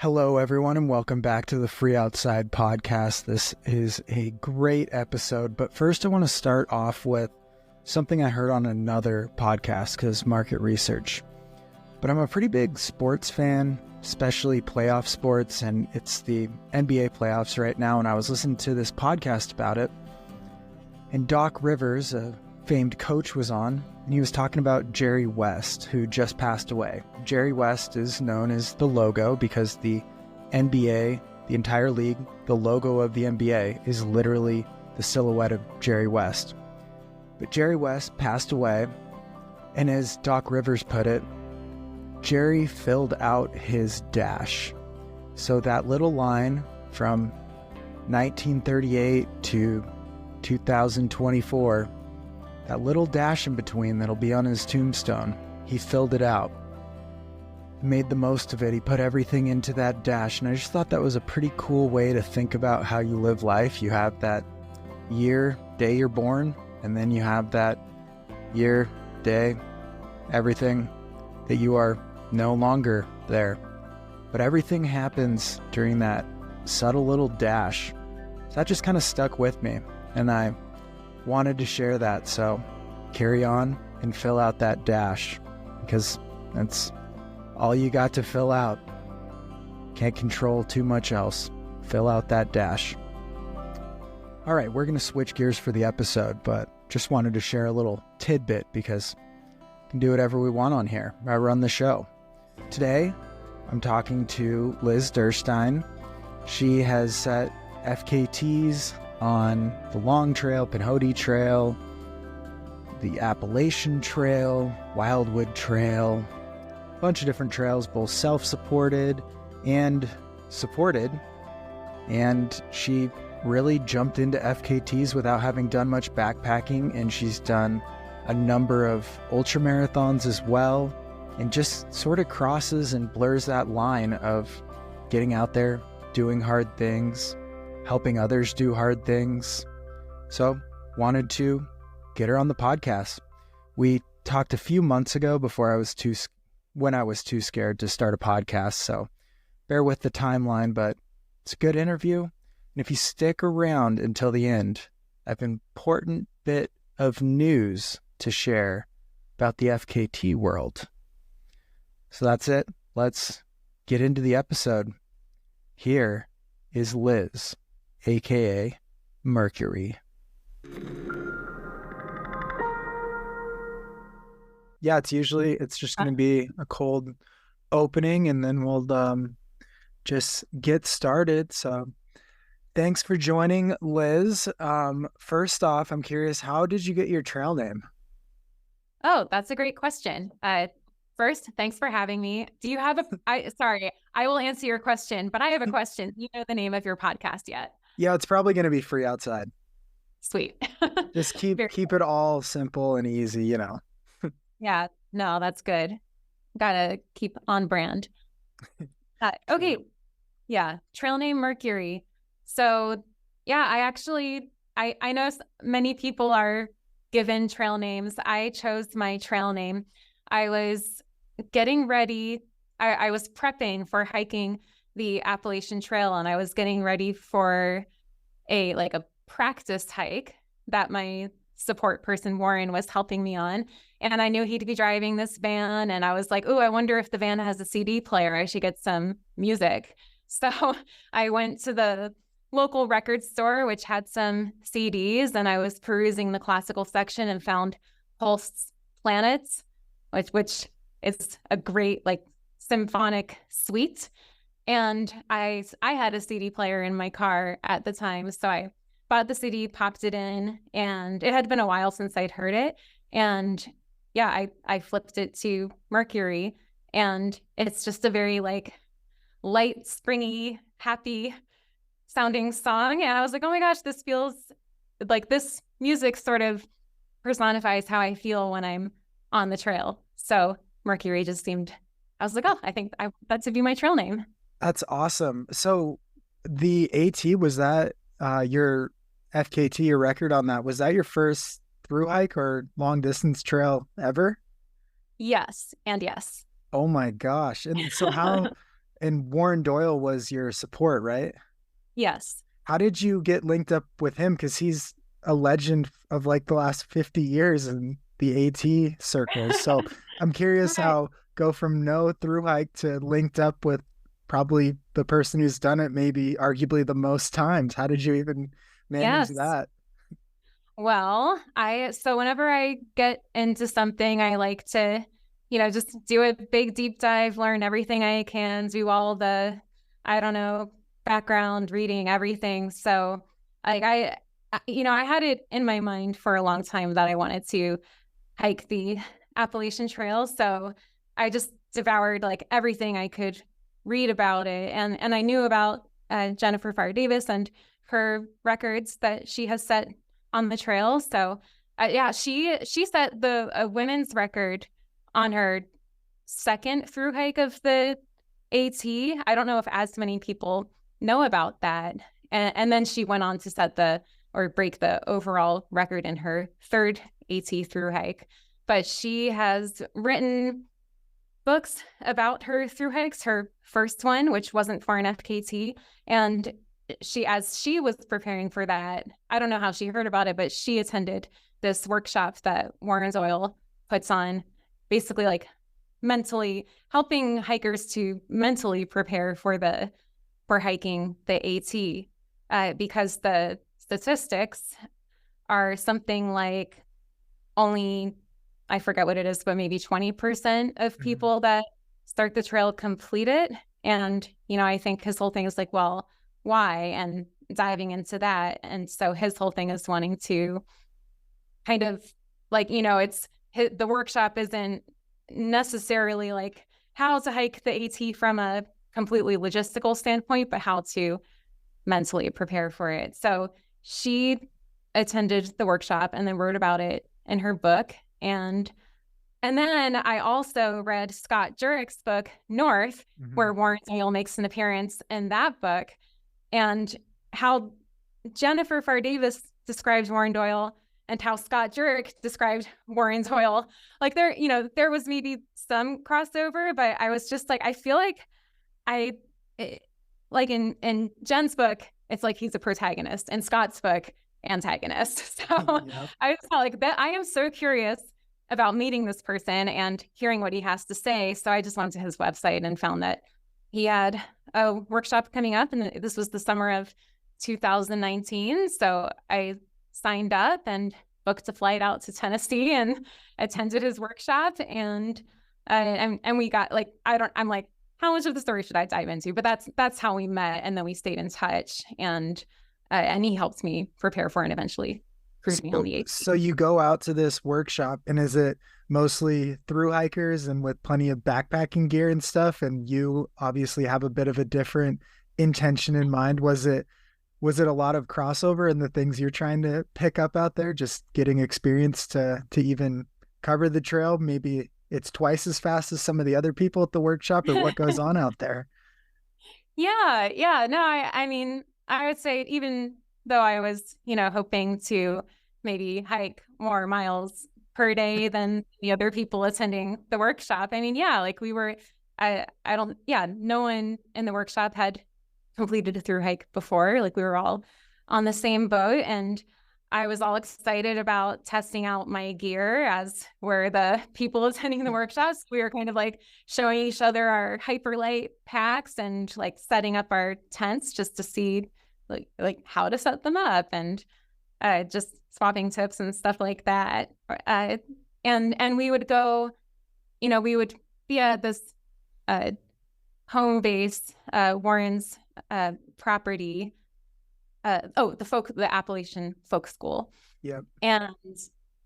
Hello, everyone, and welcome back to the Free Outside podcast. This is a great episode, but first I want to start off with something I heard on another podcast because market research. But I'm a pretty big sports fan, especially playoff sports, and it's the NBA playoffs right now, and I was listening to this podcast about it, and Doc Rivers, a famed coach, was on, and he was talking about Jerry West, who just passed away. Jerry West is known as the logo because the NBA, the entire league, the logo of the NBA is literally the silhouette of Jerry West. But Jerry West passed away, and as Doc Rivers put it, Jerry filled out his dash. So that little line from 1938 to 2024, that little dash in between that'll be on his tombstone, he filled it out. Made the most of it. He put everything into that dash, and I just thought that was a pretty cool way to think about how you live life. You have that year, day you're born, and then you have that year, day, everything that you are no longer there. But everything happens during that subtle little dash. So that just kind of stuck with me, and I wanted to share that. So carry on and fill out that dash, because that's all you got to fill out. Can't control too much else. Fill out that dash. All right, we're going to switch gears for the episode, but just wanted to share a little tidbit because we can do whatever we want on here. I run the show. Today, I'm talking to Liz Derstine. She has set FKTs on the Long Trail, Pinhoti Trail, the Appalachian Trail, Wildwood Trail, a bunch of different trails, both self-supported and supported. And she really jumped into FKTs without having done much backpacking, and she's done a number of ultra marathons as well, and just sort of crosses and blurs that line of getting out there, doing hard things, helping others do hard things. So wanted to get her on the podcast. We talked a few months ago when I was too scared to start a podcast. So bear with the timeline, but it's a good interview. And if you stick around until the end, I have an important bit of news to share about the FKT world. So that's it. Let's get into the episode. Here is Liz, aka Mercury. Yeah, it's just going to be a cold opening, and then we'll just get started. So thanks for joining, Liz. First off, I'm curious, how did you get your trail name? Oh, that's a great question. First, thanks for having me. Do you have sorry, I will answer your question, but I have a question. Do you know the name of your podcast yet? Yeah, it's probably going to be Free Outside. Sweet. Just keep it all simple and easy, you know. Yeah, no, that's good. Gotta keep on brand. Okay. Yeah. Trail name Mercury. So yeah, I know many people are given trail names. I chose my trail name. I was getting ready. I was prepping for hiking the Appalachian Trail, and I was getting ready for a practice hike that my support person, Warren, was helping me on. And I knew he'd be driving this van. And I was like, oh, I wonder if the van has a CD player. I should get some music. So I went to the local record store, which had some CDs. And I was perusing the classical section and found Pulse Planets, which is a great symphonic suite. And I had a CD player in my car at the time. So I bought the CD, popped it in, and it had been a while since I'd heard it. And yeah, I flipped it to Mercury, and it's just a very light, springy, happy sounding song. And I was like, oh my gosh, this feels like this music sort of personifies how I feel when I'm on the trail. So Mercury just seemed, I was like, oh, I think that should be my trail name. That's awesome. So the AT, was that your FKT, your record on that? Was that your first through hike or long distance trail ever? Yes. And yes. Oh my gosh. And so And Warren Doyle was your support, right? Yes. How did you get linked up with him? Because he's a legend of like the last 50 years in the AT circles. So I'm curious Right. how go from no through hike to linked up with probably the person who's done it maybe arguably the most times. How did you even manage Yes. that? Well, so whenever I get into something, I like to, just do a big deep dive, learn everything I can, do all the, I don't know, background reading, everything. So like I had it in my mind for a long time that I wanted to hike the Appalachian Trail. So I just devoured like everything I could read about it. And I knew about Jennifer Fire Davis and her records that she has set on the trail. So yeah, she set the women's record on her second through hike of the AT. I don't know if as many people know about that. And then she went on to break the overall record in her third AT through hike. But she has written books about her through hikes, her first one, which wasn't for an FKT. And as she was preparing for that, I don't know how she heard about it, but she attended this workshop that Warren Doyle puts on, basically like mentally helping hikers to mentally prepare for hiking the AT, because the statistics are something like only, I forget what it is, but maybe 20% of people that start the trail complete it. And, I think his whole thing is like, well, why? And diving into that. And so his whole thing is wanting to kind of like, the workshop isn't necessarily like how to hike the AT from a completely logistical standpoint, but how to mentally prepare for it. So she attended the workshop and then wrote about it in her book. And then I also read Scott Jurick's book, North, where Warren Doyle makes an appearance in that book, and how Jennifer Far Davis describes Warren Doyle and how Scott Jurick described Warren Doyle. Like there was maybe some crossover, but I was just like, I feel like like in Jen's book, it's like he's a protagonist. In Scott's book, antagonist. So Yep. I just felt like that. I am so curious about meeting this person and hearing what he has to say. So I just went to his website and found that he had a workshop coming up, and this was the summer of 2019. So I signed up and booked a flight out to Tennessee and attended his workshop. And we got like, I'm like, how much of the story should I dive into? But that's how we met. And then we stayed in touch, and he helped me prepare for it and eventually proved me on the AT. So you go out to this workshop, and is it mostly through hikers and with plenty of backpacking gear and stuff? And you obviously have a bit of a different intention in mind. Was it a lot of crossover in the things you're trying to pick up out there, just getting experience to even cover the trail? Maybe it's twice as fast as some of the other people at the workshop, or what goes on out there? Yeah. No, I mean, I would say even though I was, hoping to maybe hike more miles per day than the other people attending the workshop. I mean, yeah, like no one in the workshop had completed a through hike before. Like we were all on the same boat, and I was all excited about testing out my gear, as were the people attending the workshops. We were kind of like showing each other our hyperlight packs and like setting up our tents just to see like how to set them up, and just swapping tips and stuff like that. And we would go, we would be at this home base, Warren's property. The Appalachian Folk School. Yep. And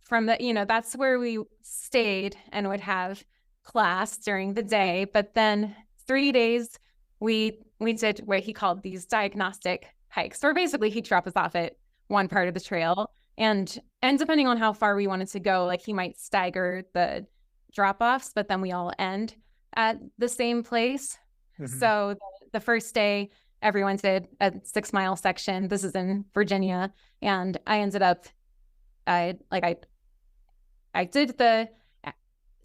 from that's where we stayed and would have class during the day. But then 3 days we did what he called these diagnostic hikes, where basically he'd drop us off at one part of the trail. And depending on how far we wanted to go, like he might stagger the drop-offs, but then we all end at the same place. So the first day, everyone did a 6-mile section. This is in Virginia. And I ended up, I did the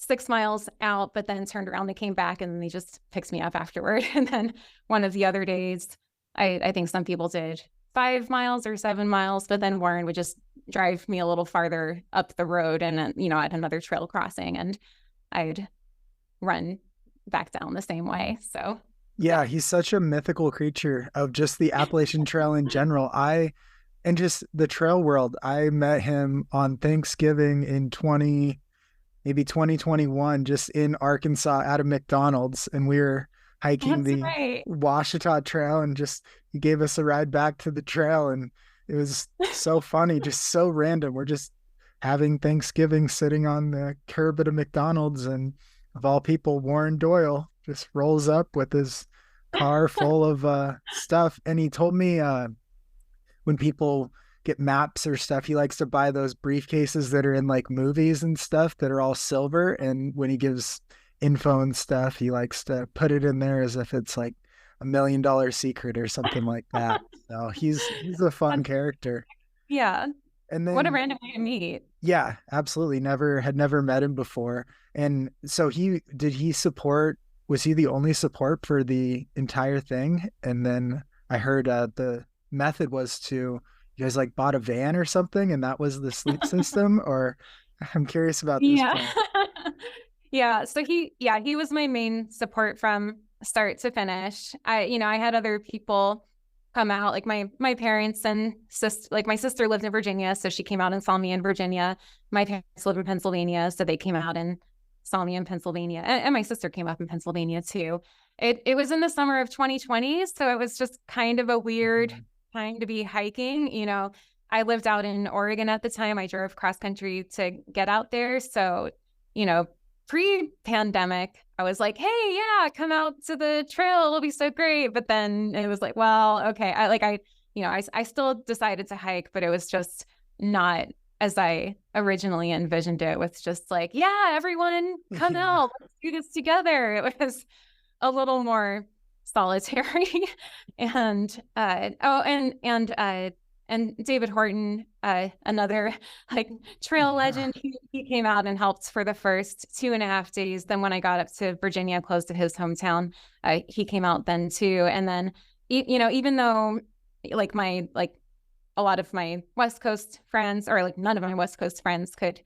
6 miles out, but then turned around, they came back and they just picked me up afterward. And then one of the other days, I think some people did 5 miles or 7 miles, but then Warren would just drive me a little farther up the road and, at another trail crossing, and I'd run back down the same way. So yeah, he's such a mythical creature of just the Appalachian Trail in general. And just the trail world. I met him on Thanksgiving in maybe 2021, just in Arkansas at a McDonald's, and we were hiking the Washita Trail, and just he gave us a ride back to the trail, and it was so funny, just so random. We're just having Thanksgiving sitting on the curb at a McDonald's, and of all people, Warren Doyle just rolls up with his car full of stuff. And he told me when people get maps or stuff, he likes to buy those briefcases that are in like movies and stuff that are all silver. And when he gives info and stuff, he likes to put it in there as if it's like $1 million secret or something like that. So he's a fun character. Yeah. And then what a random way to meet. Yeah, absolutely. Had never met him before. And so was he the only support for the entire thing? And then I heard the method was you guys like bought a van or something, and that was the sleep system, or I'm curious about this. Yeah. Yeah. So he was my main support from start to finish. I had other people come out, like my parents and my sister lived in Virginia, so she came out and saw me in Virginia. My parents live in Pennsylvania, so they came out and saw me in Pennsylvania, and my sister came up in Pennsylvania too. It was in the summer of 2020, so it was just kind of a weird time to be hiking. I lived out in Oregon at the time. I drove cross country to get out there, so pre-pandemic, I was like, hey, yeah, come out to the trail. It'll be so great. But then it was like, well, okay. I still decided to hike, but it was just not as I originally envisioned it, with just like, yeah, everyone come out, let's do this together. It was a little more solitary. And David Horton, another like trail legend, he came out and helped for the first 2.5 days. Then when I got up to Virginia, close to his hometown, he came out then too. And then, even though a lot of my West Coast friends, or like none of my West Coast friends, could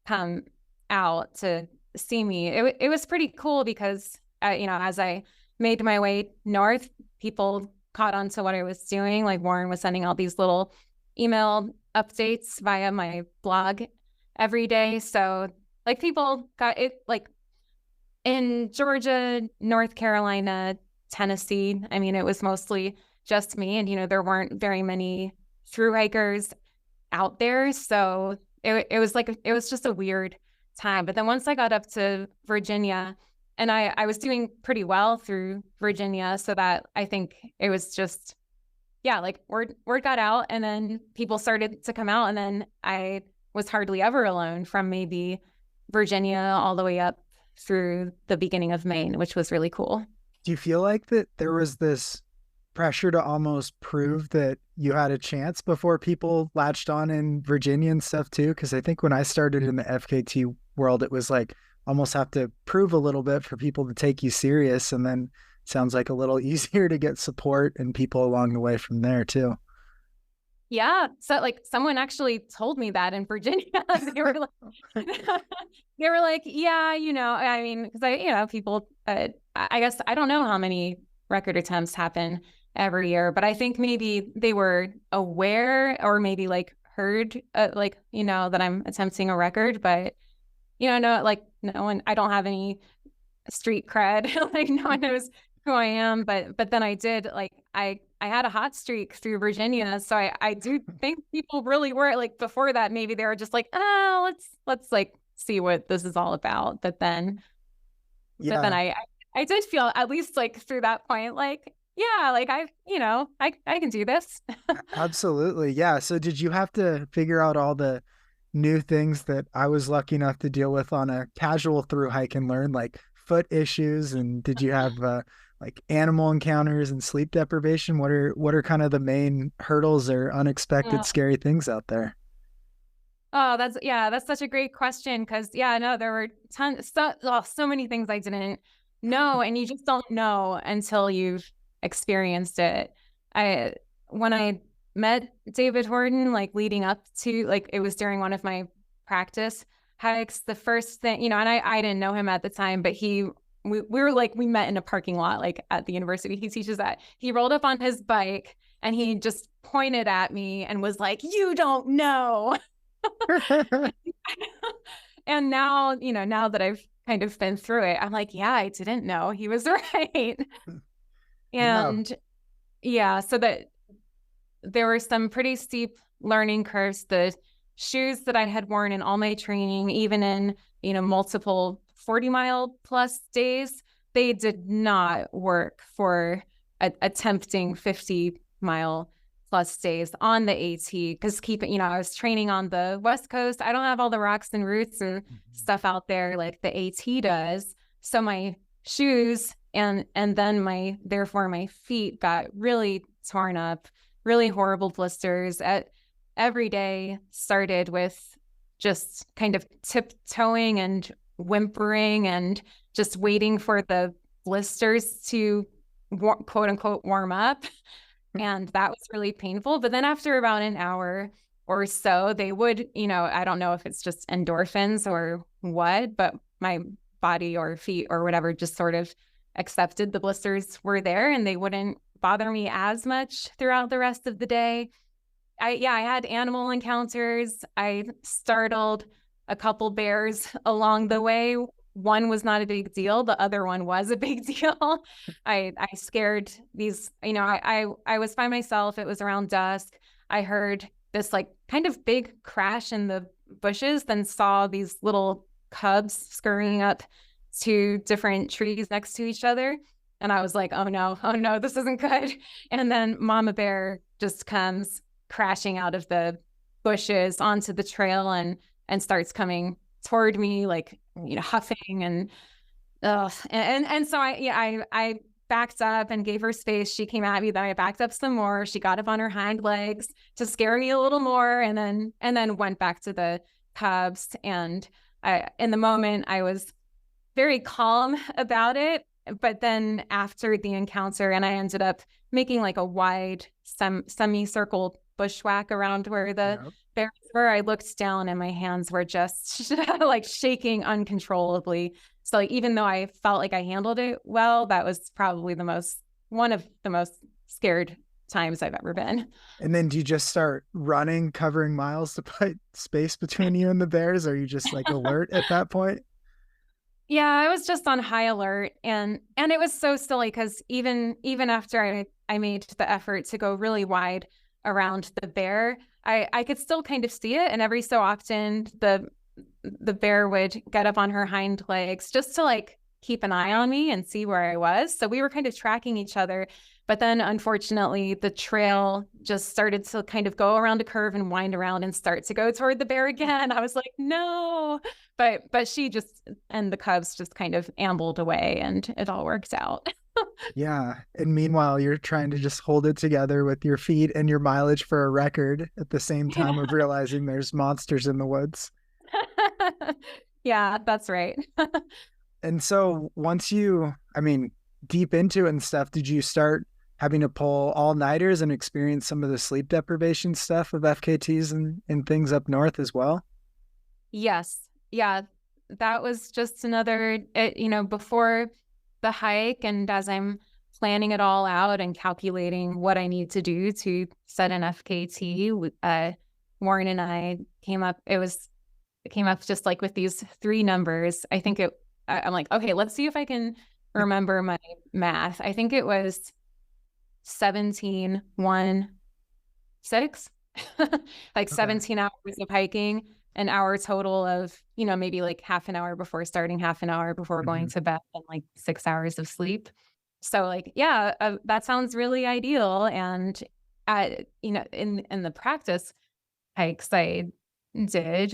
come out to see me, it was pretty cool because, as I made my way north, people caught on to what I was doing. Like Warren was sending out these little email updates via my blog every day. So like people got it, like in Georgia, North Carolina, Tennessee. I mean, it was mostly just me, and there weren't very many thru hikers out there. So it was just a weird time. But then once I got up to Virginia, and I was doing pretty well through Virginia, so that I think it was just, like word got out, and then people started to come out, and then I was hardly ever alone from maybe Virginia all the way up through the beginning of Maine, which was really cool. Do you feel like that there was this pressure to almost prove that you had a chance before people latched on in Virginia and stuff too? Because I think when I started in the FKT world, it was like, almost have to prove a little bit for people to take you serious. And then it sounds like a little easier to get support and people along the way from there too. Yeah. So like someone actually told me that in Virginia. They were like, yeah, I mean, because people, I guess, I don't know how many record attempts happen every year, but I think maybe they were aware, or maybe like heard, that I'm attempting a record, but no one, I don't have any street cred. Like no one knows who I am, but then I did, like, I had a hot streak through Virginia. So I do think people really were, like, before that, maybe they were just like, oh, let's like see what this is all about. But then I did feel, at least like through that point, like, yeah, like I can do this. Absolutely. Yeah. So did you have to figure out all the new things that I was lucky enough to deal with on a casual through hike and learn, like foot issues? And did you have like animal encounters and sleep deprivation? What are kind of the main hurdles or unexpected scary things out there? Oh, that's such a great question. Cause yeah, no, there were so many things I didn't know, and you just don't know until you've experienced it. I, when I met David Horton, like leading up to, like, it was during one of my practice hikes, the first thing, and I didn't know him at the time, but we were like, we met in a parking lot, like at the university he teaches at. He rolled up on his bike and he just pointed at me and was like, "You don't know." And now, now that I've kind of been through it, I'm like, yeah, I didn't know. He was right. Yeah. And yeah, so that there were some pretty steep learning curves. The shoes that I had worn in all my training, even in, multiple 40-mile plus days, they did not work for attempting 50-mile plus days on the AT, because I was training on the West Coast. I don't have all the rocks and roots and stuff out there like the AT does. So my shoes and then therefore my feet got really torn up, really horrible blisters. Every day started with just kind of tiptoeing and whimpering and just waiting for the blisters to quote unquote warm up. And that was really painful. But then after about an hour or so, they would, I don't know if it's just endorphins or what, but my body or feet or whatever just sort of accepted the blisters were there and they wouldn't bother me as much throughout the rest of the day. I had animal encounters. I startled a couple bears along the way. One was not a big deal. The other one was a big deal. I scared these, I was by myself. It was around dusk. I heard this like kind of big crash in the bushes, then saw these little cubs scurrying up to different trees next to each other. And I was like, oh no, this isn't good. And then Mama Bear just comes crashing out of the bushes onto the trail and starts coming toward me, like, huffing and so I backed up and gave her space. She came at me, then I backed up some more. She got up on her hind legs to scare me a little more, and then went back to the cubs. And in the moment I was very calm about it, but then after the encounter, and I ended up making like a wide semicircle bushwhack around where the bears were, I looked down and my hands were just like shaking uncontrollably. So like, even though I felt like I handled it well, that was probably one of the most scared times I've ever been. And then do you just start running, covering miles to put space between you and the bears? Or are you just like alert at that point? Yeah, I was just on high alert, and it was so silly because even after I made the effort to go really wide around the bear, I could still kind of see it, and every so often the bear would get up on her hind legs just to like keep an eye on me and see where I was. So we were kind of tracking each other. But then unfortunately, the trail just started to kind of go around a curve and wind around and start to go toward the bear again. I was like, no, but she just, and the cubs just kind of ambled away and it all worked out. Yeah. And meanwhile, you're trying to just hold it together with your feet and your mileage for a record at the same time of realizing there's monsters in the woods. Yeah, that's right. And so once deep into it and stuff, did you start having to pull all-nighters and experience some of the sleep deprivation stuff of FKTs and things up north as well? Yes. Yeah. That was just another, before the hike, and as I'm planning it all out and calculating what I need to do to set an FKT, Warren and I came up just like with these 3 numbers. I think I'm like, okay, let's see if I can remember my math. I think it was 17, 1, 6, like 17 hours of hiking, an hour total of, maybe like half an hour before starting, half an hour before going to bed, and like 6 hours of sleep. So like, yeah, that sounds really ideal. And in the practice hikes I did,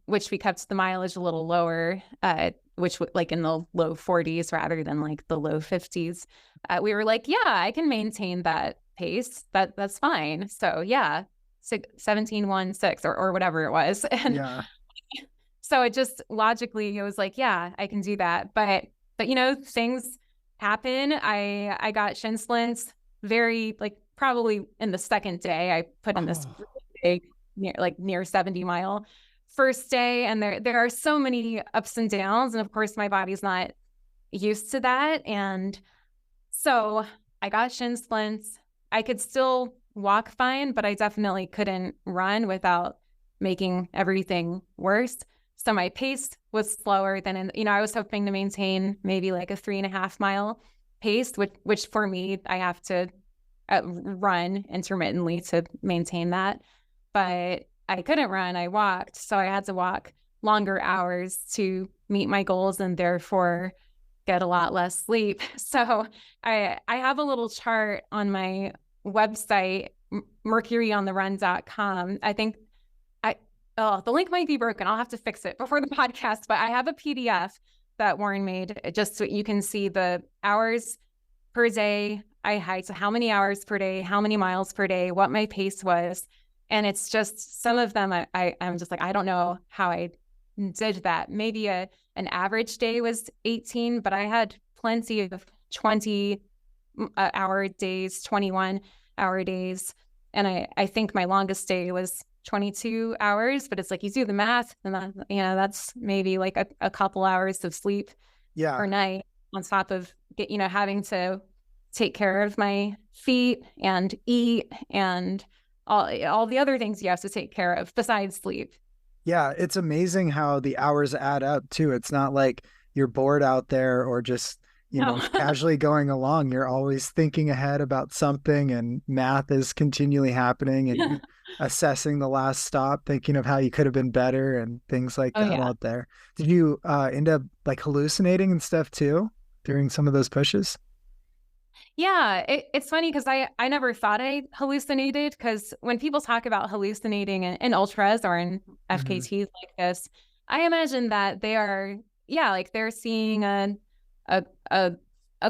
which we kept the mileage a little lower, which like in the low 40s rather than like the low 50s. We were like, yeah, I can maintain that pace. That's fine. So yeah, 17:16 or whatever it was. And Yeah. so it just logically, it was like, yeah, I can do that. But things happen. I got shin splints very, like, probably in the second day. I put in this Oh, big, near 70-mile first day. And there are so many ups and downs. And of course, my body's not used to that. And so I got shin splints. I could still walk fine, but I definitely couldn't run without making everything worse. So my pace was slower than I was hoping to maintain maybe like a 3.5-mile pace, which for me, I have to run intermittently to maintain that. But I couldn't run. I walked. So I had to walk longer hours to meet my goals and therefore get a lot less sleep. So I have a little chart on my website, mercuryontheRun.com. I think the link might be broken. I'll have to fix it before the podcast, but I have a PDF that Warren made just so you can see the hours per day I hiked. So how many hours per day, how many miles per day, what my pace was. And it's just some of them I'm just like, I don't know how I did that. Maybe an average day was 18, but I had plenty of 20-hour days, 21-hour days. And I think my longest day was 22 hours, but it's like you do the math and that's maybe like a couple hours of sleep per night on top of having to take care of my feet and eat and all the other things you have to take care of besides sleep. Yeah, it's amazing how the hours add up too. It's not like you're bored out there or just, casually going along. You're always thinking ahead about something, and math is continually happening, and you're assessing the last stop, thinking of how you could have been better and things like that out there. Did you end up like hallucinating and stuff too during some of those pushes? Yeah, it's funny because I never thought I hallucinated, because when people talk about hallucinating in ultras or in FKTs like this, I imagine that they are, like they're seeing a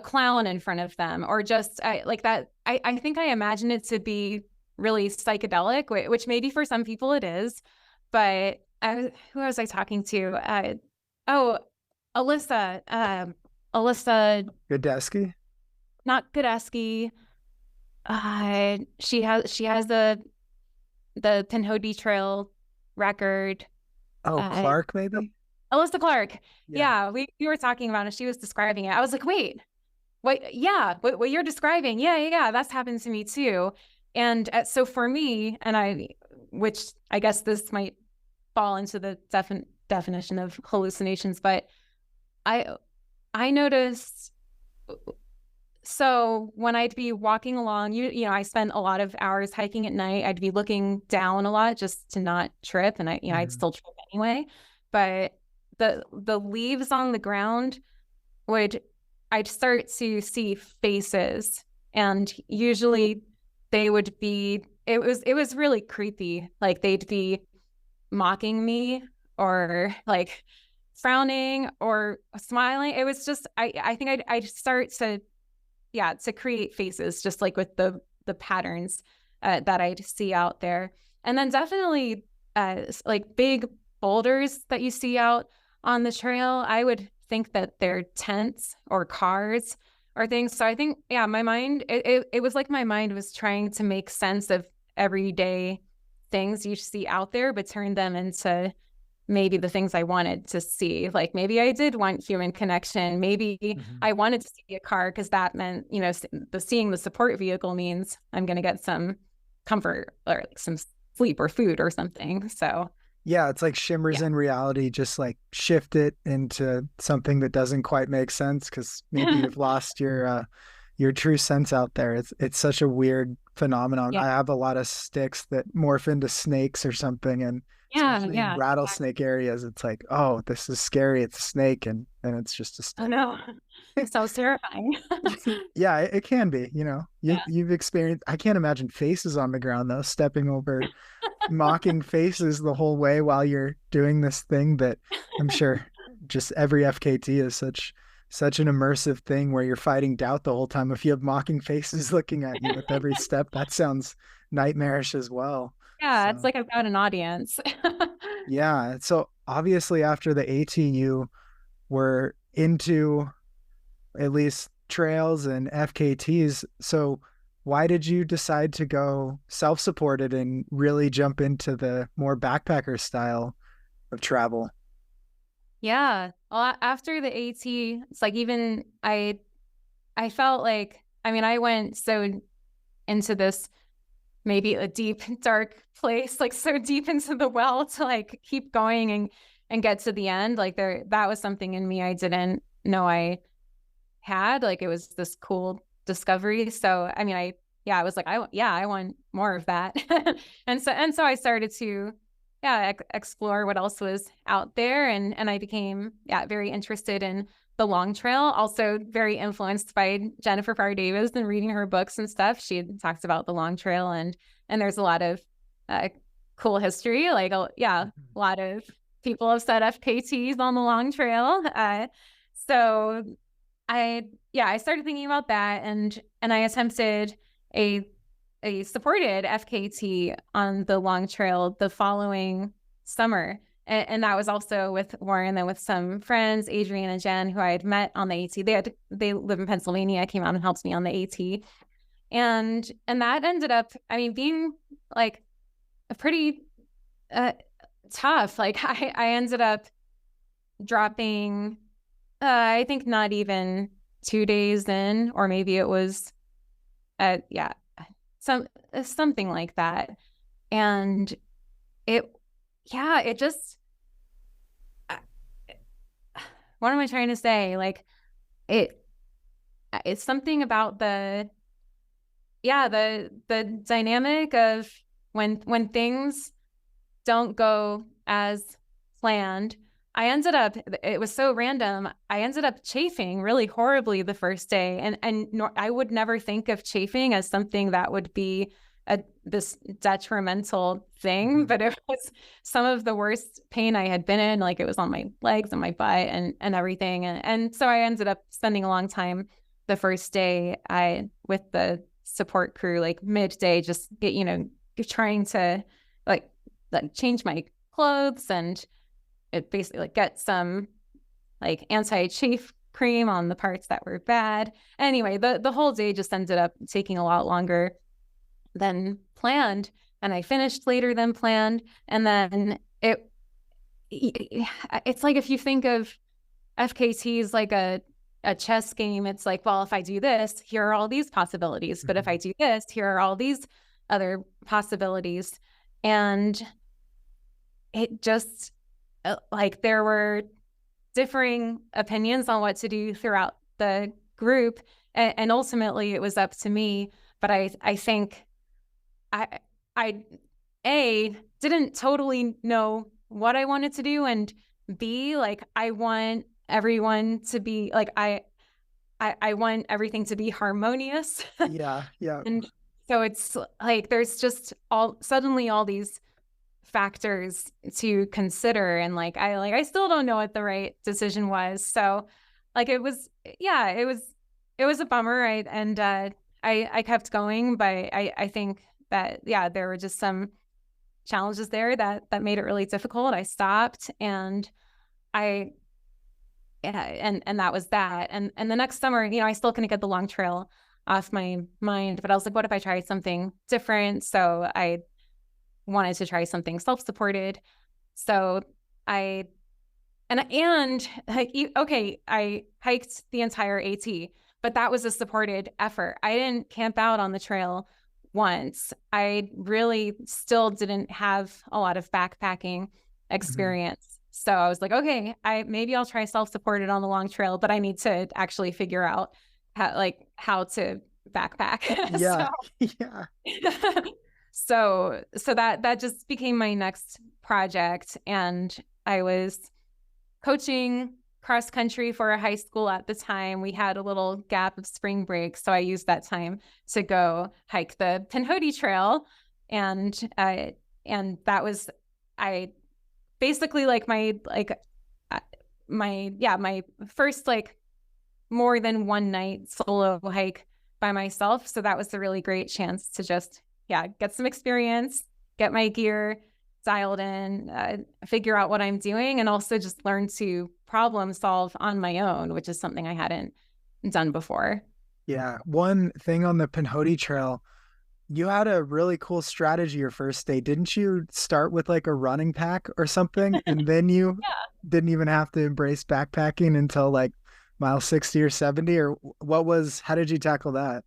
clown in front of them, or just like that. I think I imagine it to be really psychedelic, which maybe for some people it is. But who was I talking to? Alyssa Godesky? Not Godeski. She has the Pinhoti Trail record. Oh, Clark, maybe? Alyssa Clark. Yeah, we were talking about it. She was describing it. I was like, wait, what? Yeah, what you're describing? Yeah, that's happened to me too. And so for me, which I guess this might fall into the definition of hallucinations, but I noticed. So when I'd be walking along, I spent a lot of hours hiking at night. I'd be looking down a lot just to not trip, and I'd still trip anyway. But the leaves on the ground I'd start to see faces, and usually they would be. It was really creepy. Like they'd be mocking me, or like frowning or smiling. It was just I think I'd start to create faces, just like with the patterns that I'd see out there. And then definitely like big boulders that you see out on the trail, I would think that they're tents or cars or things. So I think, my mind, it was like my mind was trying to make sense of everyday things you see out there, but turn them into maybe the things I wanted to see. Like maybe I did want human connection. Maybe I wanted to see a car because that meant, seeing the support vehicle means I'm going to get some comfort or like some sleep or food or something. So yeah, it's like shimmers in reality, just like shift it into something that doesn't quite make sense because maybe you've lost your true sense out there. It's such a weird phenomenon. I have a lot of sticks that morph into snakes or something, and especially in rattlesnake areas, it's like, oh, this is scary. It's a snake, and it's just a snake. I know. It sounds terrifying. Yeah, it can be. You've experienced. I can't imagine faces on the ground though, stepping over mocking faces the whole way while you're doing this thing that I'm sure just every FKT is such an immersive thing where you're fighting doubt the whole time. If you have mocking faces looking at you with every step, that sounds nightmarish as well. Yeah, it's So like I've got an audience. yeah. So obviously after the AT, you were into at least trails and FKTs. So why did you decide to go self-supported and really jump into the more backpacker style of travel? Yeah. Well, after the AT, it's like even I felt like, I mean, I went so into this maybe a deep, dark place, like so deep into the well to like keep going and get to the end. Like that was something in me I didn't know I had. Like it was this cool discovery. So I mean, I was like, I want more of that. and so I started to explore what else was out there, and I became very interested in the long trail. Also very influenced by Jennifer Pfeiffer Davis and reading her books and stuff. She talks about the long trail, and there's a lot of cool history. Like a lot of people have said FKTs on the long trail. So I started thinking about that, and I attempted a supported FKT on the long trail the following summer. And that was also with Warren and with some friends, Adrian and Jen, who I had met on the AT. They live in Pennsylvania, came out and helped me on the AT. And that ended up, I mean, being like a pretty tough. Like I ended up dropping, I think not even 2 days in, or maybe it was something like that. And it just, what am I trying to say? Like it's something about the dynamic of when things don't go as planned. It was so random. I ended up chafing really horribly the first day. And I would never think of chafing as something that would be this detrimental thing, but it was some of the worst pain I had been in. Like it was on my legs and my butt and everything. And so I ended up spending a long time the first day with the support crew, like midday, just trying to like change my clothes and it basically like get some like anti-chafe cream on the parts that were bad. Anyway, the whole day just ended up taking a lot longer than planned, and I finished later than planned. And then it's like if you think of FKTs like a chess game, it's like, well, if I do this, here are all these possibilities. But if I do this, here are all these other possibilities. And it just like there were differing opinions on what to do throughout the group, and ultimately it was up to me. But I think I didn't totally know what I wanted to do, and B, like I want everyone to be like I want everything to be harmonious. Yeah. And so it's like there's just suddenly all these factors to consider, and like I still don't know what the right decision was. So like it was a bummer. I kept going, but I think that there were just some challenges there that made it really difficult. I stopped, and and that was that. And the next summer, I still couldn't get the long trail off my mind, but I was like, what if I tried something different? So I wanted to try something self-supported. So I hiked the entire AT, but that was a supported effort. I didn't camp out on the trail once. I really still didn't have a lot of backpacking experience. So I was like, okay, maybe I'll try self-supported on the long trail, but I need to actually figure out how to backpack. Yeah. Yeah. So that just became my next project. And I was coaching cross country for a high school at the time. We had a little gap of spring break, so I used that time to go hike the Pinhoti Trail. And that was basically like my first like more than one night solo hike by myself. So that was a really great chance to just get some experience, get my gear dialed in, figure out what I'm doing, and also just learn to problem solve on my own, which is something I hadn't done before. Yeah. One thing on the Pinhoti Trail, you had a really cool strategy your first day. Didn't you start with like a running pack or something? And then you didn't even have to embrace backpacking until like mile 60 or 70? Or how did you tackle that?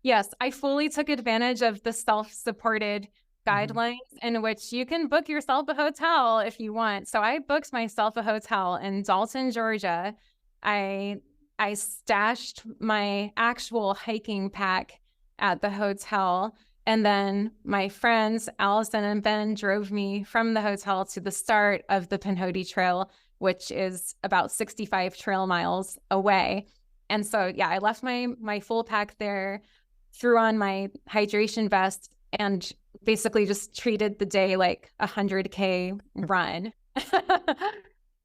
Yes, I fully took advantage of the self-supported guidelines in which you can book yourself a hotel if you want. So I booked myself a hotel in Dalton, Georgia. I I stashed my actual hiking pack at the hotel. And then my friends, Allison and Ben, drove me from the hotel to the start of the Pinhoti Trail, which is about 65 trail miles away. And so, yeah, I left my full pack there, threw on my hydration vest, and basically just treated the day like a 100K run.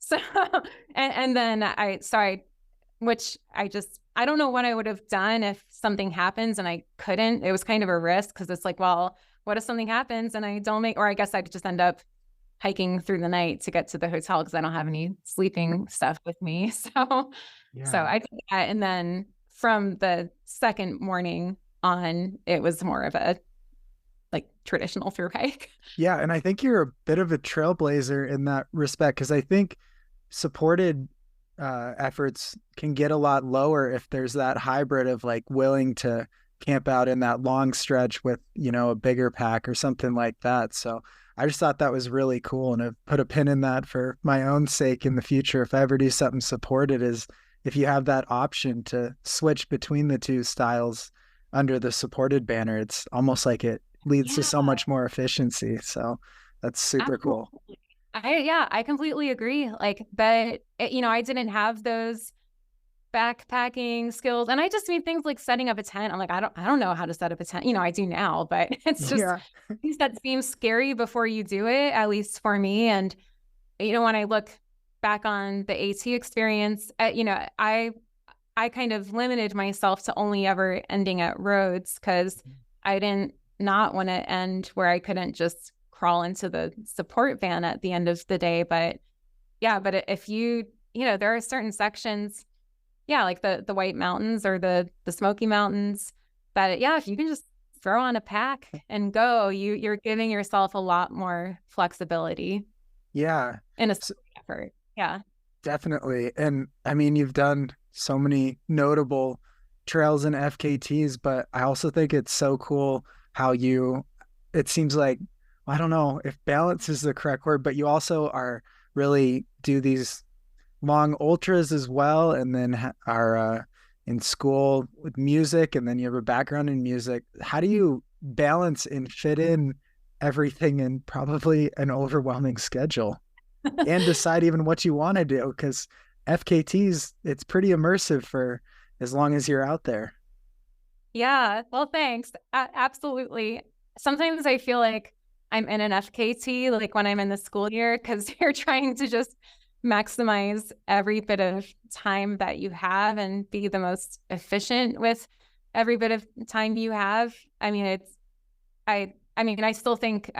So, and then I don't know what I would have done if something happens and I couldn't. It was kind of a risk because it's like, well, what if something happens and I don't or I guess I'd just end up hiking through the night to get to the hotel because I don't have any sleeping stuff with me. So I did that. And then from the second morning on, it was more of a like traditional through hike. Yeah. And I think you're a bit of a trailblazer in that respect, because I think supported efforts can get a lot lower if there's that hybrid of like willing to camp out in that long stretch with, a bigger pack or something like that. So I just thought that was really cool, and I've put a pin in that for my own sake in the future. If I ever do something supported, is if you have that option to switch between the two styles under the supported banner, it's almost like it leads to so much more efficiency. So that's super cool. I completely agree. Like, but I didn't have those backpacking skills, and I just mean things like setting up a tent. I'm like, I don't know how to set up a tent. I do now, but it's just things that seem scary before you do it, at least for me. And when I look back on the AT experience, I kind of limited myself to only ever ending at roads because I didn't not want to end where I couldn't just crawl into the support van at the end of the day. But if there are certain sections, like the White Mountains or the Smoky Mountains, that if you can just throw on a pack and go, you're giving yourself a lot more flexibility. Yeah. In a effort. Yeah. Definitely. And I mean, you've done so many notable trails and FKTs, but I also think it's so cool how it seems like, I don't know if balance is the correct word, but you also really do these long ultras as well, and then are in school with music, and then you have a background in music. How do you balance and fit in everything in probably an overwhelming schedule and decide even what you want to do? Because FKTs, it's pretty immersive for as long as you're out there. Yeah, well, thanks. Absolutely. Sometimes I feel like I'm in an FKT, like when I'm in the school year, because you're trying to just maximize every bit of time that you have and be the most efficient with every bit of time you have. I mean, I still think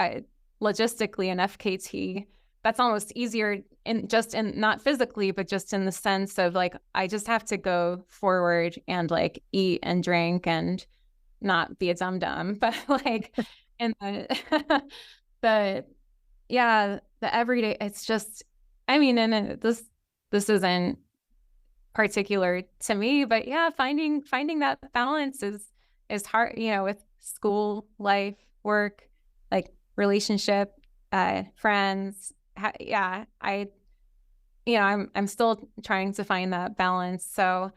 logistically an FKT, that's almost easier not physically, but just in the sense of like, I just have to go forward and like eat and drink and not be a dum-dum, but like, and the everyday, it's just, and this isn't particular to me, but finding that balance is hard, with school, life, work, like relationship, friends. I'm still trying to find that balance. So,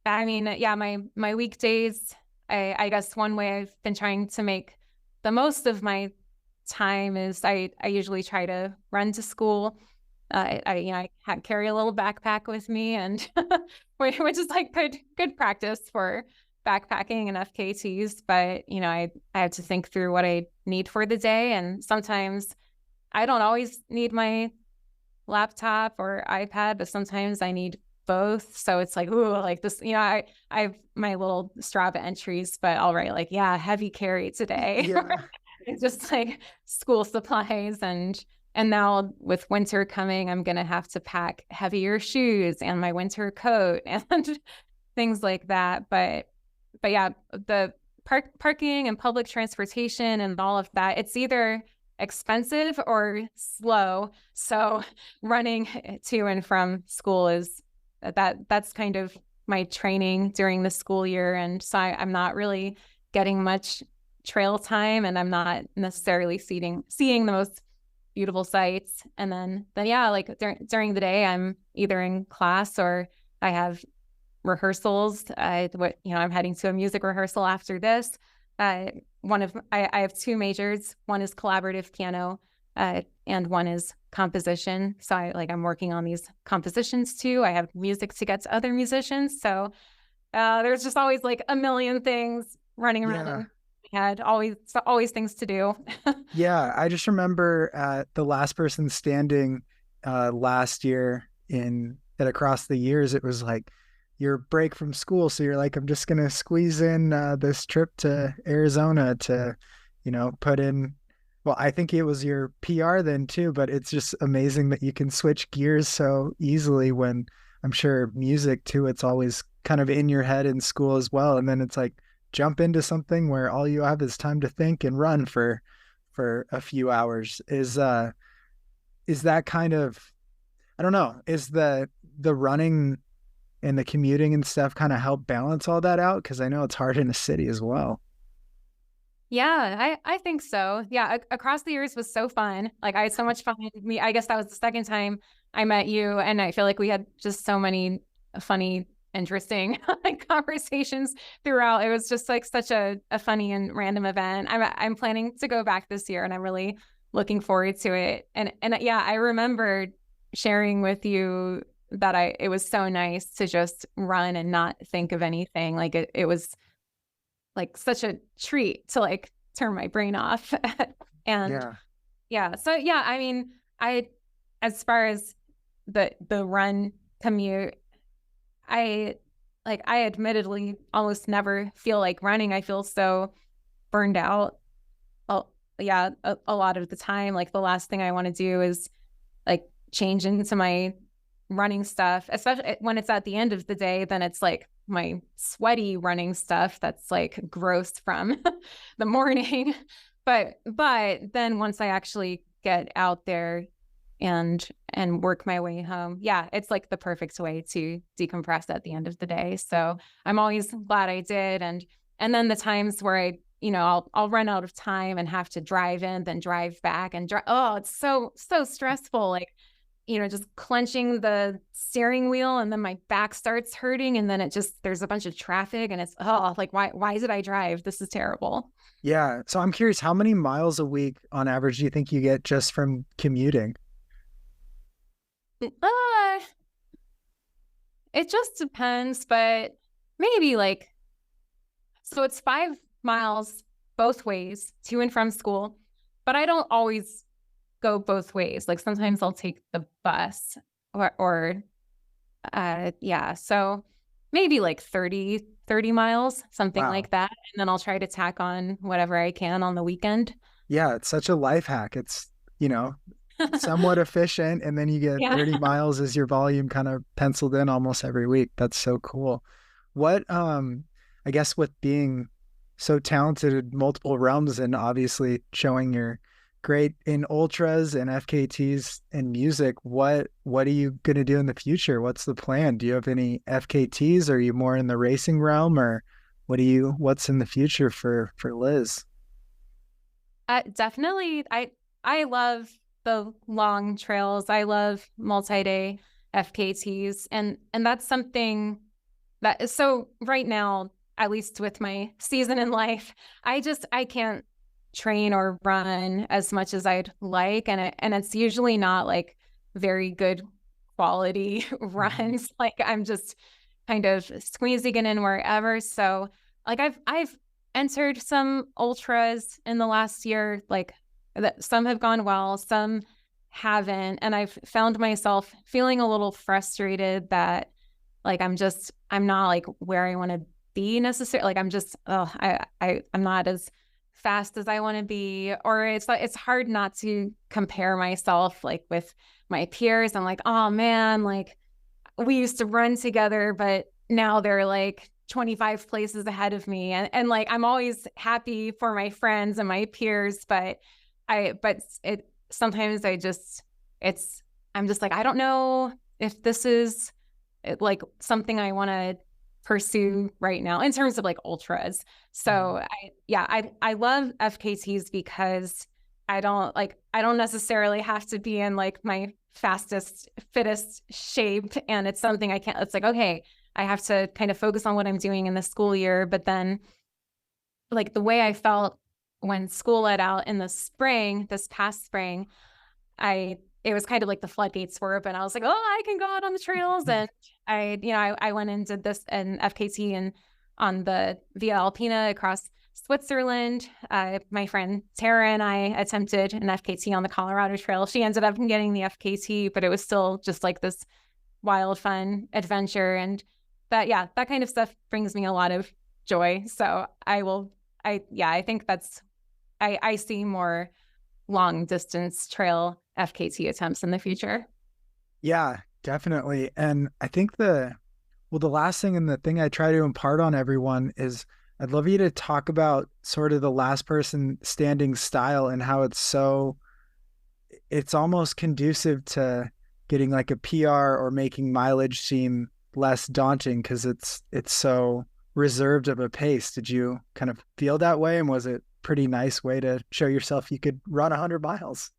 my weekdays, I guess one way I've been trying to make the most of my time is I usually try to run to school. I carry a little backpack with me, and which is like good practice for backpacking and FKTs. But I have to think through what I need for the day, and sometimes I don't always need my laptop or iPad, but sometimes I need both. So it's like, ooh, like this, I have my little Strava entries, but I'll write like, heavy carry today. it's just like school supplies. And now with winter coming, I'm going to have to pack heavier shoes and my winter coat and things like that. But yeah, the parking and public transportation and all of that, it's either expensive or slow. So running to and from school is that's kind of my training during the school year. And so I'm not really getting much trail time, and I'm not necessarily seeing the most beautiful sights. And then yeah, like during the day, I'm either in class or I have rehearsals. I'm heading to a music rehearsal after this. I have two majors. One is collaborative piano, and one is composition. So I'm working on these compositions too. I have music to get to other musicians. So there's just always like a million things running around in my head. Always things to do. Yeah, I just remember the last person standing last year at Across the Years, it was like your break from school. So you're like, I'm just going to squeeze in this trip to Arizona to, put in, well, I think it was your PR then too, but it's just amazing that you can switch gears so easily when I'm sure music too, it's always kind of in your head in school as well. And then it's like jump into something where all you have is time to think and run for a few hours. Is that kind of, I don't know, is the running and the commuting and stuff kind of help balance all that out? Because I know it's hard in a city as well. Yeah, I think so. Yeah, Across the Years was so fun. Like I had so much fun. I guess that was the second time I met you, and I feel like we had just so many funny, interesting conversations throughout. It was just like such a funny and random event. I'm planning to go back this year, and I'm really looking forward to it. And yeah, I remember sharing with you that it was so nice to just run and not think of anything. Like it was like such a treat to like turn my brain off. And yeah. So yeah, I mean, as far as the run commute, I admittedly almost never feel like running. I feel so burned out. A lot of the time. Like the last thing I want to do is like change into my running stuff, especially when it's at the end of the day. Then it's like my sweaty running stuff that's like gross from the morning. But then once I actually get out there and work my way home, yeah, it's like the perfect way to decompress at the end of the day. So I'm always glad I did. And then the times where I'll run out of time and have to drive in, then drive back and oh, it's so stressful. Like, just clenching the steering wheel, and then my back starts hurting, and then there's a bunch of traffic, and it's like why did I drive? This is terrible. Yeah. So I'm curious, how many miles a week on average do you think you get just from commuting? It just depends, but maybe so it's 5 miles both ways to and from school, but I don't always go both ways. Like sometimes I'll take the bus or so maybe like 30 miles, something like that. And then I'll try to tack on whatever I can on the weekend. Yeah, it's such a life hack. It's, somewhat efficient, and then you get 30 miles as your volume kind of penciled in almost every week. That's so cool. What I guess with being so talented in multiple realms and obviously showing you're great in ultras and FKTs and music, what are you going to do in the future? What's the plan? Do you have any FKTs? Are you more in the racing realm, or what's in the future for Liz? Definitely. I love the long trails. I love multi-day FKTs. And that's something that is so right now, at least with my season in life, I can't train or run as much as I'd like. And it's usually not like very good quality runs. Like I'm just kind of squeezing it in wherever. So like I've entered some ultras in the last year, like that some have gone well, some haven't. And I've found myself feeling a little frustrated that like I'm not like where I want to be necessarily. Like I'm just I'm not as fast as I want to be, or it's hard not to compare myself like with my peers. I'm like, oh man, like we used to run together, but now they're like 25 places ahead of me. And like, I'm always happy for my friends and my peers, but sometimes I'm just like, I don't know if this is like something I want to pursue right now in terms of like ultras. So I love FKTs because I don't necessarily have to be in like my fastest, fittest shape. And it's something it's like, okay, I have to kind of focus on what I'm doing in the school year. But then like the way I felt when school let out in the spring, this past spring, it was kind of like the floodgates were open. I was like, oh, I can go out on the trails. And I went and did this an FKT and on the Via Alpina across Switzerland. My friend Tara and I attempted an FKT on the Colorado Trail. She ended up getting the FKT, but it was still just like this wild, fun adventure. And that kind of stuff brings me a lot of joy. So I think I see more long distance trail FKT attempts in the future. Yeah, definitely. And I think the last thing and the thing I try to impart on everyone is I'd love you to talk about sort of the last person standing style and how it's almost conducive to getting like a PR or making mileage seem less daunting because it's so reserved of a pace. Did you kind of feel that way? And was it pretty nice way to show yourself you could run 100 miles?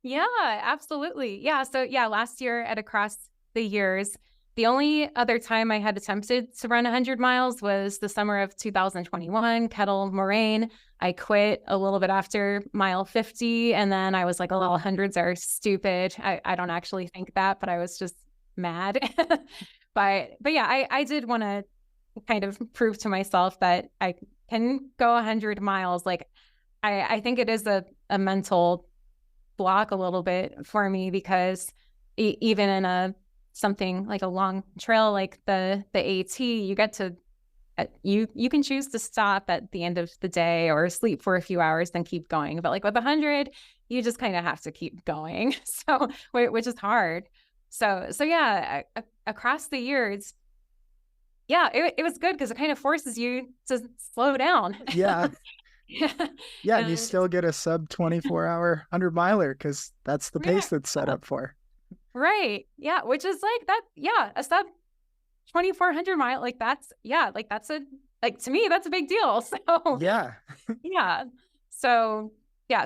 Yeah, absolutely. Yeah. So last year at Across the Years, the only other time I had attempted to run 100 miles was the summer of 2021, Kettle Moraine. I quit a little bit after mile 50. And then I was like, oh, well, hundreds are stupid. I don't actually think that, but I was just mad. but yeah, I did want to kind of prove to myself that I can go 100 miles. Like, I think it is a mental block a little bit for me because even in something like a long trail like the AT, you get to you can choose to stop at the end of the day or sleep for a few hours then keep going, but like with 100 you just kind of have to keep going, so which is hard. So yeah, Across the Years, yeah, it was good because it kind of forces you to slow down. Yeah. Yeah, and you still get a sub 24-hour 100 miler because that's the pace that's set up for. Right. Yeah, which is like that. Yeah, a sub 2,400 mile. Like that's to me that's a big deal. So yeah, yeah. So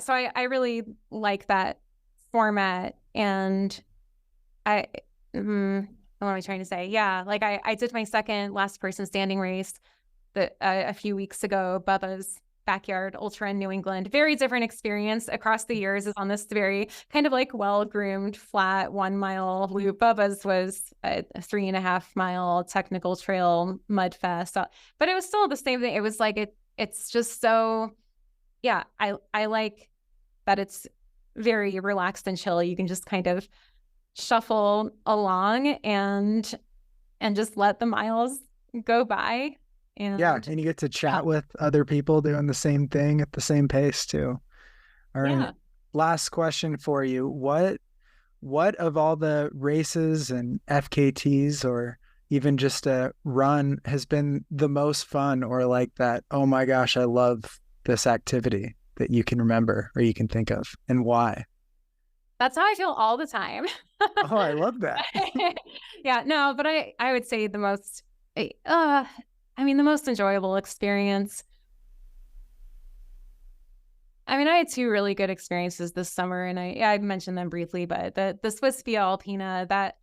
I really like that format, and what am I trying to say? Yeah, like I did my second last person standing race a few weeks ago, Bubba's backyard ultra in New England. Very different experience. Across the Years is on this very kind of like well-groomed flat 1 mile loop. Bubba's was a 3.5 mile technical trail mud fest, but it was still the same thing. It was like it's just so, yeah, I like that it's very relaxed and chill. You can just kind of shuffle along and just let the miles go by. And you get to chat with other people doing the same thing at the same pace too. All right. Last question for you. What of all the races and FKTs or even just a run has been the most fun, or like that, oh my gosh, I love this activity, that you can remember or you can think of, and why? That's how I feel all the time. Oh, I love that. Yeah, no, but I would say the most the most enjoyable experience. I mean, I had 2 really good experiences this summer, and I mentioned them briefly, but the Swiss Via Alpina, that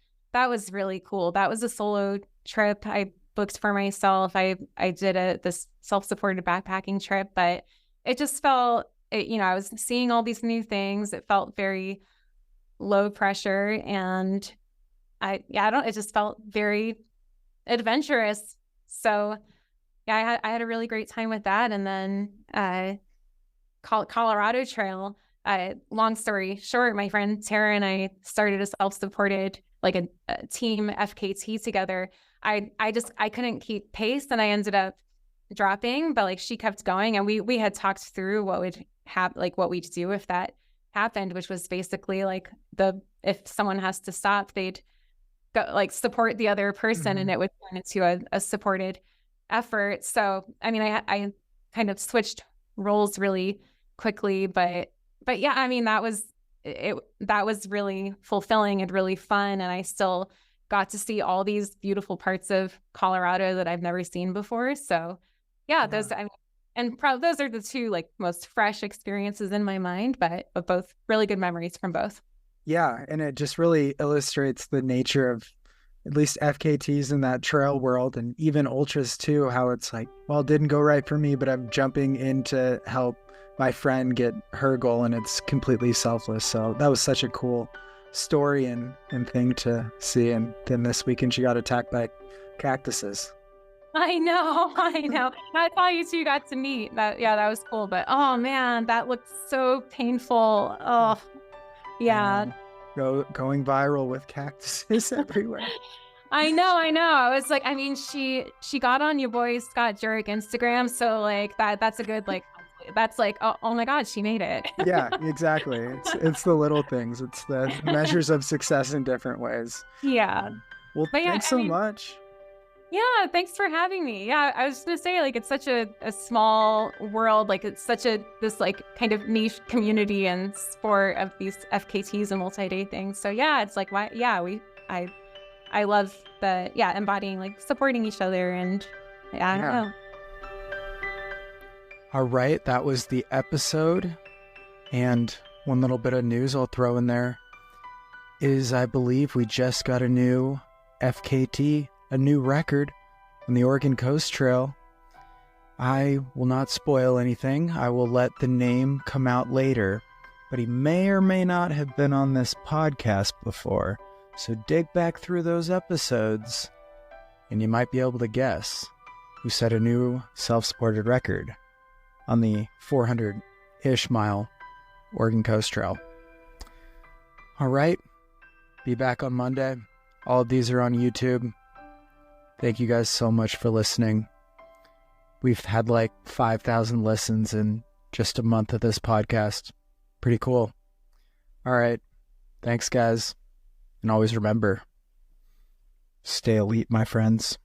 was really cool. That was a solo trip I booked for myself. I did this self-supported backpacking trip, but it just felt, I was seeing all these new things. It felt very low pressure, and it just felt very adventurous. So yeah, I had a really great time with that. And then Colorado Trail, long story short, my friend Tara and I started a self-supported, like a team FKT together. I couldn't keep pace, and I ended up dropping, but like she kept going, and we had talked through what would happen, like what we'd do if that happened, which was basically like if someone has to stop, they'd go like support the other person, and it would turn into a supported effort. So I mean, I kind of switched roles really quickly, but yeah, I mean, that was really fulfilling and really fun, and I still got to see all these beautiful parts of Colorado that I've never seen before. So yeah. Those, I mean, and probably those are the two like most fresh experiences in my mind, but both really good memories from both. Yeah, and it just really illustrates the nature of at least FKTs in that trail world, and even ultras too, how it's like, well, it didn't go right for me, but I'm jumping in to help my friend get her goal, and it's completely selfless. So that was such a cool story and thing to see. And then this weekend she got attacked by cactuses. I know. I thought you two got to meet. That was cool. But oh man, that looked so painful. Oh yeah. Going viral with cactuses everywhere. I know. I was like, I mean, she got on your boy Scott Jurek Instagram, so like that's a good like. That's like, oh my God, she made it. Yeah, exactly. It's the little things. It's the measures of success in different ways. Yeah. Well, thanks so much. Yeah, thanks for having me. Yeah, I was gonna say, like, it's such a small world. Like, it's such this like kind of niche community and sport of these FKTs and multi-day things. So yeah, it's like, why? Yeah, I love embodying, like, supporting each other, and I don't know. All right, that was the episode. And one little bit of news I'll throw in there is I believe we just got a new FKT, a new record on the Oregon Coast Trail. I will not spoil anything. I will let the name come out later, but he may or may not have been on this podcast before. So dig back through those episodes and you might be able to guess who set a new self-supported record on the 400-ish mile Oregon Coast Trail. All right, be back on Monday. All of these are on YouTube. Thank you guys so much for listening. We've had like 5,000 listens in just a month of this podcast. Pretty cool. All right, thanks guys. And always remember, stay elite, my friends.